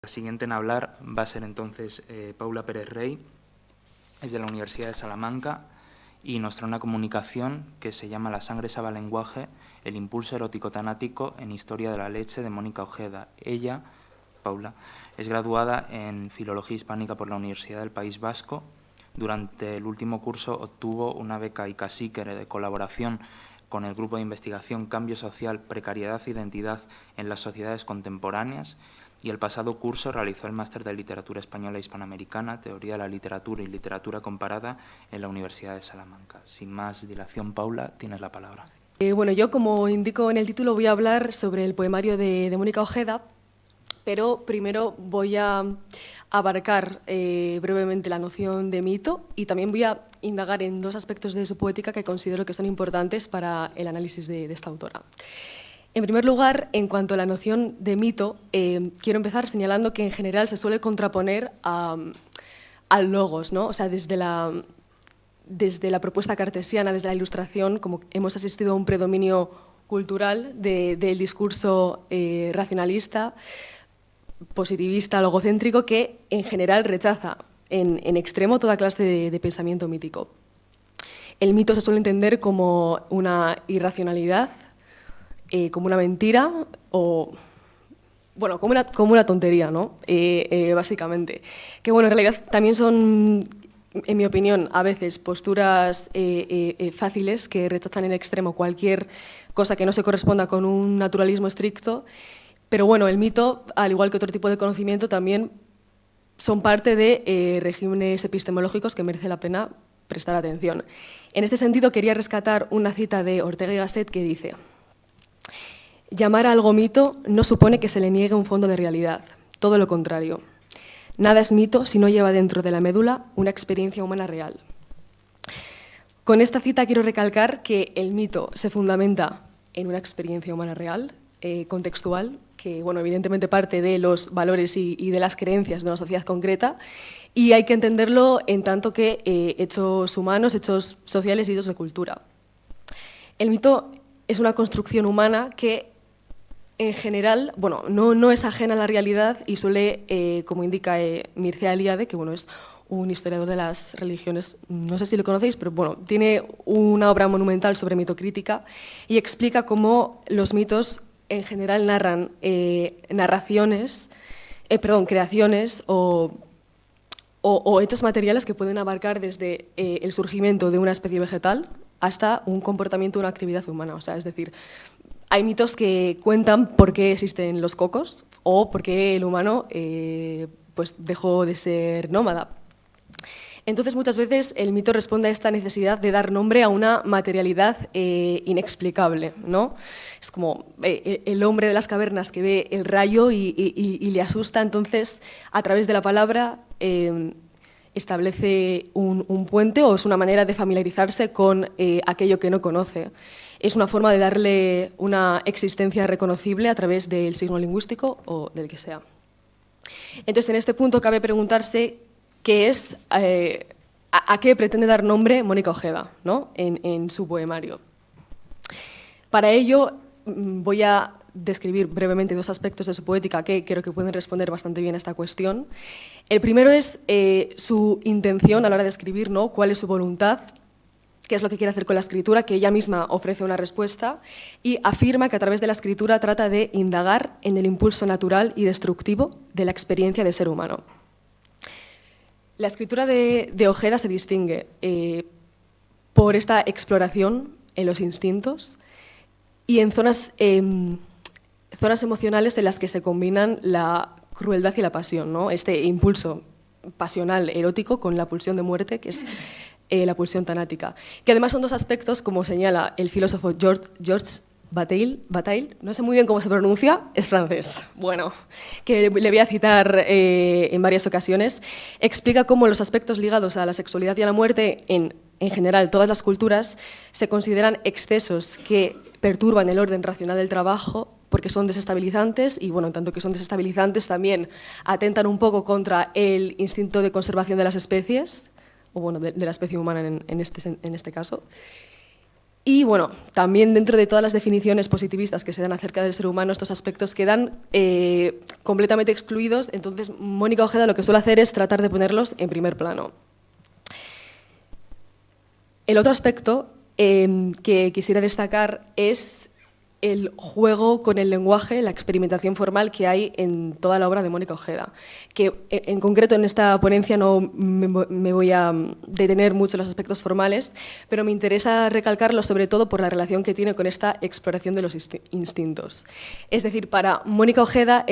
La siguiente en hablar va a ser entonces Paula Pérez Rey, es de la Universidad de Salamanca y nos trae una comunicación que se llama La sangre sabe a lenguaje, el impulso erótico-tanático en historia de la leche, de Mónica Ojeda. Ella, Paula, es graduada en Filología Hispánica por la Universidad del País Vasco. Durante el último curso obtuvo una beca ICASIC de colaboración con el grupo de investigación Cambio Social, Precariedad e Identidad en las Sociedades Contemporáneas, y el pasado curso realizó el máster de Literatura Española e Hispanoamericana, Teoría de la Literatura y Literatura Comparada en la Universidad de Salamanca. Sin más dilación, Paula, tienes la palabra. Bueno, yo, como indico en el título, voy a hablar sobre el poemario de Mónica Ojeda, pero primero voy a abarcar brevemente la noción de mito y también voy a indagar en dos aspectos de su poética que considero que son importantes para el análisis de esta autora. En primer lugar, en cuanto a la noción de mito, quiero empezar señalando que en general se suele contraponer al logos, ¿no? O sea, desde la propuesta cartesiana, desde la Ilustración, como hemos asistido a un predominio cultural del discurso racionalista, positivista, logocéntrico, que en general rechaza en extremo toda clase de pensamiento mítico. El mito se suele entender como una irracionalidad, como una mentira o, bueno, como una tontería, ¿no? Básicamente. Que, bueno, en realidad también son, en mi opinión, a veces posturas fáciles que rechazan en extremo cualquier cosa que no se corresponda con un naturalismo estricto. Pero bueno, el mito, al igual que otro tipo de conocimiento, también son parte de regímenes epistemológicos que merece la pena prestar atención. En este sentido, quería rescatar una cita de Ortega y Gasset que dice: «Llamar a algo mito no supone que se le niegue un fondo de realidad, todo lo contrario. Nada es mito si no lleva dentro de la médula una experiencia humana real». Con esta cita quiero recalcar que el mito se fundamenta en una experiencia humana real, contextual, que, bueno, evidentemente parte de los valores y de las creencias de una sociedad concreta, y hay que entenderlo en tanto que hechos humanos, hechos sociales y hechos de cultura. El mito es una construcción humana que, en general, bueno, no es ajena a la realidad y suele, como indica Mircea Eliade, que, bueno, es un historiador de las religiones, no sé si lo conocéis, pero bueno, tiene una obra monumental sobre mitocrítica y explica cómo los mitos en general narran creaciones o hechos materiales que pueden abarcar desde el surgimiento de una especie vegetal hasta un comportamiento, una actividad humana. O sea, es decir, hay mitos que cuentan por qué existen los cocos o por qué el humano pues dejó de ser nómada. Entonces, muchas veces el mito responde a esta necesidad de dar nombre a una materialidad inexplicable, ¿no? Es como el hombre de las cavernas que ve el rayo y le asusta, entonces, a través de la palabra establece un puente, o es una manera de familiarizarse con aquello que no conoce. Es una forma de darle una existencia reconocible a través del signo lingüístico o del que sea. Entonces, en este punto cabe preguntarse qué es, a qué pretende dar nombre Mónica Ojeda, ¿no? en su poemario. Para ello voy a describir brevemente dos aspectos de su poética que creo que pueden responder bastante bien a esta cuestión. El primero es su intención a la hora de escribir, ¿no? Cuál es su voluntad, qué es lo que quiere hacer con la escritura, que ella misma ofrece una respuesta y afirma que a través de la escritura trata de indagar en el impulso natural y destructivo de la experiencia de ser humano. La escritura de Ojeda se distingue por esta exploración en los instintos y en zonas emocionales en las que se combinan la crueldad y la pasión, ¿no? Este impulso pasional erótico con la pulsión de muerte, que es la pulsión tanática, que además son dos aspectos, como señala el filósofo Georges Bataille, no sé muy bien cómo se pronuncia, es francés, bueno, que le voy a citar en varias ocasiones, explica cómo los aspectos ligados a la sexualidad y a la muerte en general, todas las culturas, se consideran excesos que perturban el orden racional del trabajo porque son desestabilizantes y, bueno, en tanto que son desestabilizantes, también atentan un poco contra el instinto de conservación de las especies, o bueno, de la especie humana en este caso. Y bueno, también dentro de todas las definiciones positivistas que se dan acerca del ser humano, estos aspectos quedan completamente excluidos, entonces Mónica Ojeda lo que suele hacer es tratar de ponerlos en primer plano. El otro aspecto que quisiera destacar es el juego con el lenguaje, la experimentación formal que hay en toda la obra de Mónica Ojeda, que en concreto en esta ponencia no me voy a detener mucho en los aspectos formales, pero me interesa recalcarlo sobre todo por la relación que tiene con esta exploración de los instintos. Es decir, para Mónica Ojeda,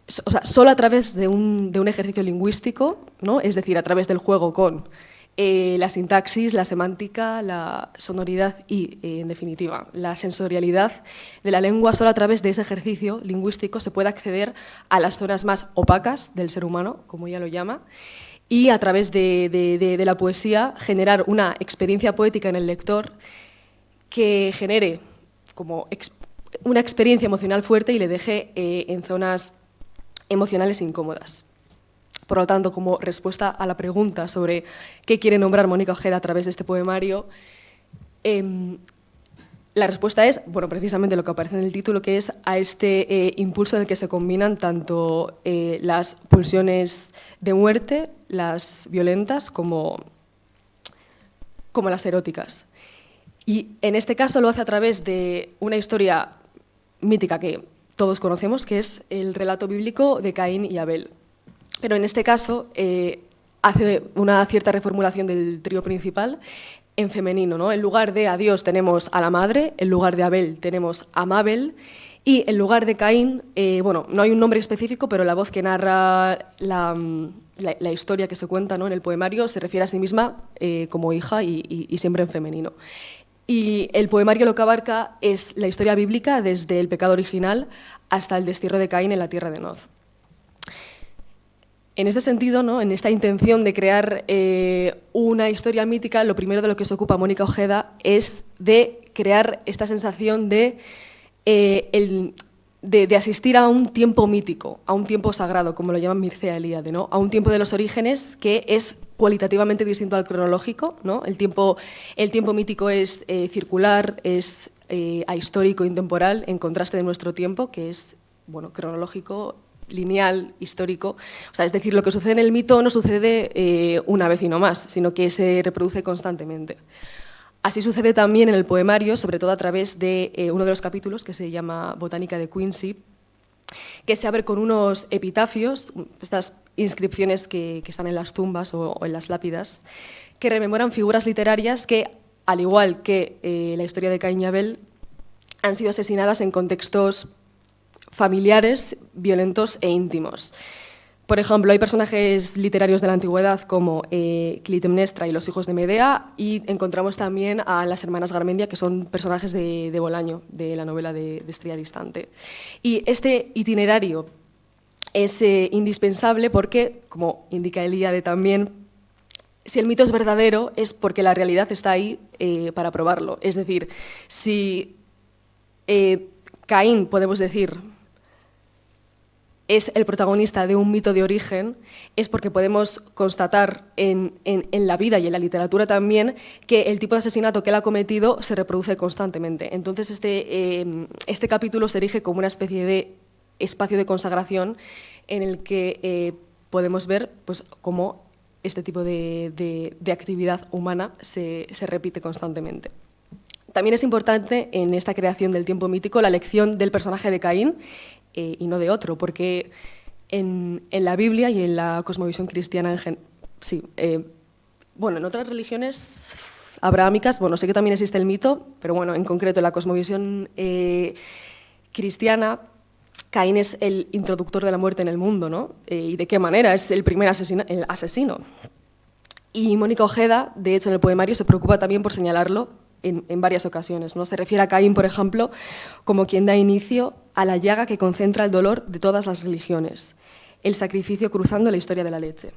solo a través de un ejercicio lingüístico, ¿no? Es decir, a través del juego con la sintaxis, la semántica, la sonoridad y, en definitiva, la sensorialidad de la lengua, solo a través de ese ejercicio lingüístico se puede acceder a las zonas más opacas del ser humano, como ella lo llama, y a través de la poesía generar una experiencia poética en el lector que genere como una experiencia emocional fuerte y le deje en zonas emocionales incómodas. Por lo tanto, como respuesta a la pregunta sobre qué quiere nombrar Mónica Ojeda a través de este poemario, la respuesta es, bueno, precisamente lo que aparece en el título, que es a este impulso en el que se combinan tanto las pulsiones de muerte, las violentas, como las eróticas. Y en este caso lo hace a través de una historia mítica que todos conocemos, que es el relato bíblico de Caín y Abel. Pero en este caso hace una cierta reformulación del trío principal en femenino, ¿no? En lugar de a Dios tenemos a la madre, en lugar de Abel tenemos a Mabel y en lugar de Caín, bueno, no hay un nombre específico, pero la voz que narra la historia que se cuenta, ¿no?, en el poemario se refiere a sí misma como hija y siempre en femenino. Y el poemario lo que abarca es la historia bíblica desde el pecado original hasta el destierro de Caín en la tierra de Noz. En este sentido, ¿no?, en esta intención de crear una historia mítica, lo primero de lo que se ocupa Mónica Ojeda es de crear esta sensación de asistir a un tiempo mítico, a un tiempo sagrado, como lo llaman Mircea Eliade, ¿no?, a un tiempo de los orígenes que es cualitativamente distinto al cronológico, ¿no? El tiempo mítico es circular, es ahistórico, intemporal, en contraste de nuestro tiempo, que es, bueno, cronológico, lineal, histórico. O sea, es decir, lo que sucede en el mito no sucede una vez y no más, sino que se reproduce constantemente. Así sucede también en el poemario, sobre todo a través de uno de los capítulos que se llama Botánica de Quincy, que se abre con unos epitafios, estas inscripciones que están en las tumbas o en las lápidas, que rememoran figuras literarias que, al igual que la historia de Caín y Abel, han sido asesinadas en contextos familiares, violentos e íntimos. Por ejemplo, hay personajes literarios de la antigüedad como Clitemnestra y los hijos de Medea, y encontramos también a las hermanas Garmendia, que son personajes de Bolaño, de la novela de Estrella Distante. Y este itinerario es indispensable porque, como indica Eliade también, si el mito es verdadero es porque la realidad está ahí para probarlo. Es decir, si Caín, podemos decir, es el protagonista de un mito de origen, es porque podemos constatar en la vida y en la literatura también que el tipo de asesinato que él ha cometido se reproduce constantemente. Entonces este capítulo se erige como una especie de espacio de consagración en el que podemos ver, pues, cómo este tipo de actividad humana se repite constantemente. También es importante en esta creación del tiempo mítico la elección del personaje de Caín y no de otro, porque en la Biblia y en la cosmovisión cristiana, bueno, en otras religiones abrahámicas, bueno, sé que también existe el mito, pero bueno, en concreto en la cosmovisión cristiana, Caín es el introductor de la muerte en el mundo, ¿no? ¿Y de qué manera? Es el primer asesino. Y Mónica Ojeda, de hecho, en el poemario se preocupa también por señalarlo en varias ocasiones, ¿no? Se refiere a Caín, por ejemplo, como quien da inicio a la llaga que concentra el dolor de todas las religiones, el sacrificio cruzando la historia de la leche.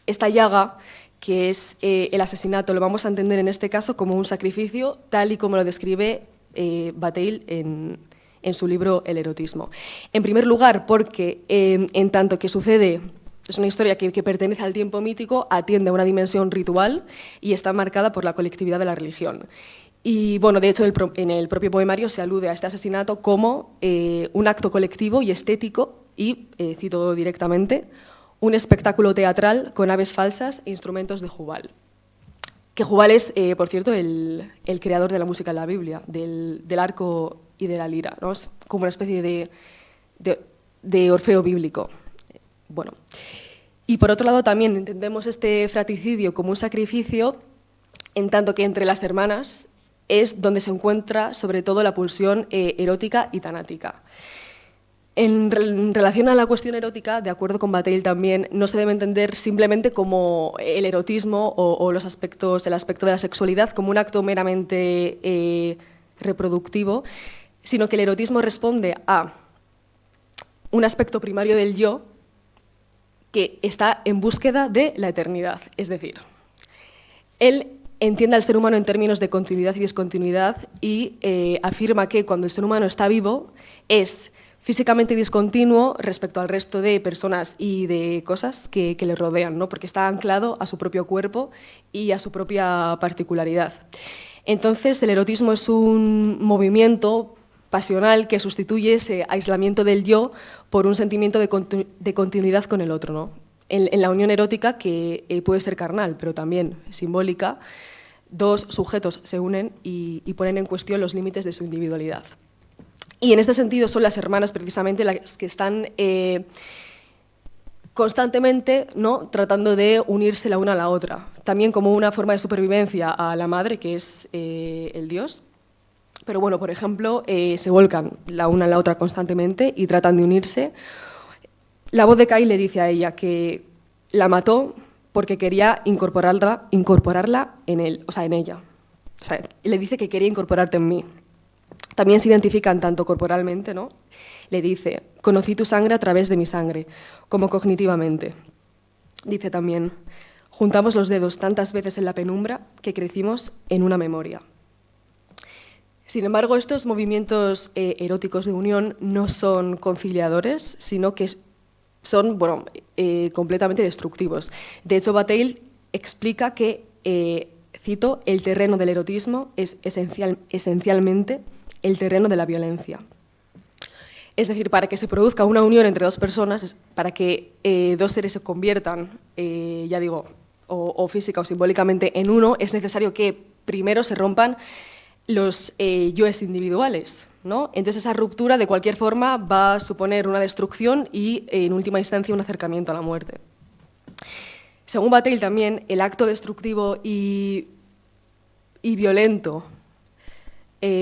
Esta llaga, que es el asesinato, lo vamos a entender en este caso como un sacrificio, tal y como lo describe Bataille en su libro El erotismo. En primer lugar, porque en tanto que sucede... Es una historia que pertenece al tiempo mítico, atiende a una dimensión ritual y está marcada por la colectividad de la religión. Y bueno, de hecho, en el propio poemario se alude a este asesinato como un acto colectivo y estético y, cito directamente, un espectáculo teatral con aves falsas e instrumentos de Jubal. Que Jubal es, por cierto, el creador de la música en la Biblia, del arco y de la lira, ¿no? Es como una especie de Orfeo bíblico. Bueno. Y por otro lado también entendemos este fratricidio como un sacrificio, en tanto que entre las hermanas es donde se encuentra sobre todo la pulsión erótica y tanática. En relación a la cuestión erótica, de acuerdo con Bataille también, no se debe entender simplemente como el erotismo o el aspecto de la sexualidad como un acto meramente reproductivo, sino que el erotismo responde a un aspecto primario del yo que está en búsqueda de la eternidad. Es decir, él entiende al ser humano en términos de continuidad y discontinuidad y afirma que cuando el ser humano está vivo es físicamente discontinuo respecto al resto de personas y de cosas que le rodean, ¿no? Porque está anclado a su propio cuerpo y a su propia particularidad. Entonces, el erotismo es un movimiento pasional que sustituye ese aislamiento del yo por un sentimiento de continuidad con el otro, ¿no? En la unión erótica, que puede ser carnal, pero también simbólica, dos sujetos se unen y ponen en cuestión los límites de su individualidad. Y en este sentido son las hermanas precisamente las que están constantemente, ¿no?, tratando de unirse la una a la otra, también como una forma de supervivencia a la madre, que es el dios. Pero bueno, por ejemplo, se volcan la una a la otra constantemente y tratan de unirse. La voz de Caín le dice a ella que la mató porque quería incorporarla en él, o sea, en ella. O sea, le dice que quería incorporarte en mí. También se identifican tanto corporalmente, ¿no? Le dice, conocí tu sangre a través de mi sangre, como cognitivamente. Dice también, juntamos los dedos tantas veces en la penumbra que crecimos en una memoria. Sin embargo, estos movimientos eróticos de unión no son conciliadores, sino que son completamente destructivos. De hecho, Bataille explica que, cito, el terreno del erotismo es esencialmente el terreno de la violencia. Es decir, para que se produzca una unión entre dos personas, para que dos seres se conviertan, ya digo, o física o simbólicamente en uno, es necesario que primero se rompan los yoes individuales, ¿no? Entonces esa ruptura de cualquier forma va a suponer una destrucción y en última instancia un acercamiento a la muerte. Según Bataille también, el acto destructivo y violento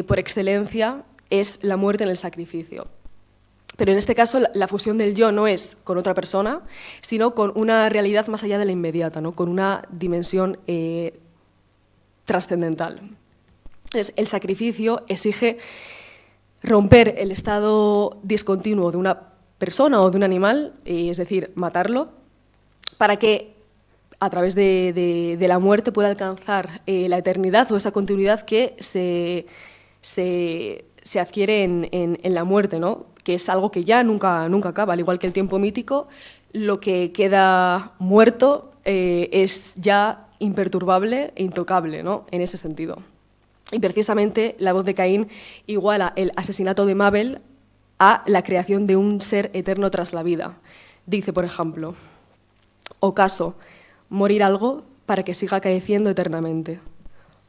por excelencia es la muerte en el sacrificio. Pero en este caso la fusión del yo no es con otra persona, sino con una realidad más allá de la inmediata, ¿no?, con una dimensión trascendental. Entonces, el sacrificio exige romper el estado discontinuo de una persona o de un animal, es decir, matarlo, para que a través de la muerte pueda alcanzar la eternidad o esa continuidad que se adquiere en la muerte, ¿no?, que es algo que ya nunca acaba, al igual que el tiempo mítico, lo que queda muerto es ya imperturbable e intocable, ¿no?, en ese sentido. Y precisamente la voz de Caín iguala el asesinato de Mabel a la creación de un ser eterno tras la vida. Dice, por ejemplo, ¿ocaso morir algo para que siga acaeciendo eternamente?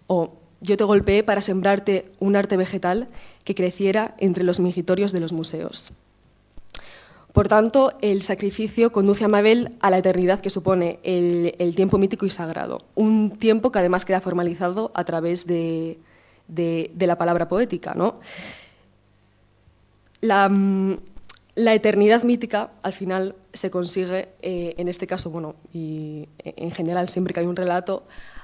O yo te golpeé para sembrarte un arte vegetal que creciera entre los mingitorios de los museos. Por tanto, el sacrificio conduce a Mabel a la eternidad que supone el tiempo mítico y sagrado, un tiempo que además queda formalizado a través de la palabra poética, ¿no? La eternidad mítica, al final, se consigue, en este caso, bueno, y en general siempre que hay un relato,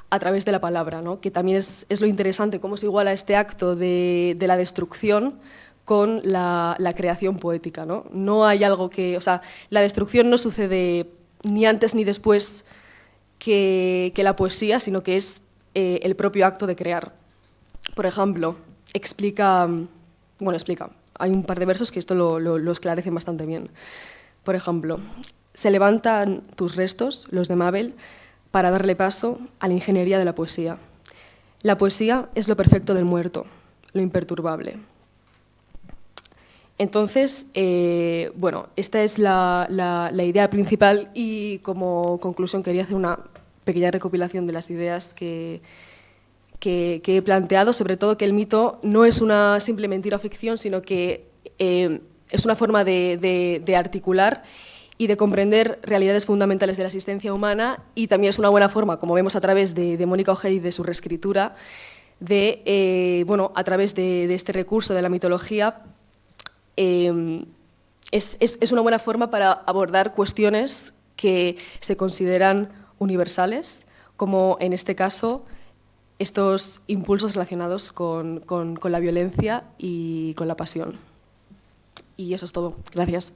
a través de la palabra, ¿no?, que también es lo interesante, cómo se iguala este acto de la destrucción con la creación poética, ¿no? No hay algo que... O sea, la destrucción no sucede ni antes ni después que la poesía, sino que es el propio acto de crear. Por ejemplo, explica... Hay un par de versos que esto lo esclarecen bastante bien. Por ejemplo, se levantan tus restos, los de Mabel, para darle paso a la ingeniería de la poesía. La poesía es lo perfecto del muerto, lo imperturbable. Entonces, bueno, esta es la idea principal y como conclusión quería hacer una pequeña recopilación de las ideas que he planteado, sobre todo que el mito no es una simple mentira o ficción, sino que es una forma de articular y de comprender realidades fundamentales de la existencia humana, y también es una buena forma, como vemos a través de Mónica Ojeda y de su reescritura, bueno, a través de este recurso de la mitología, es una buena forma para abordar cuestiones que se consideran universales, como en este caso estos impulsos relacionados con la violencia y con la pasión. Y eso es todo. Gracias.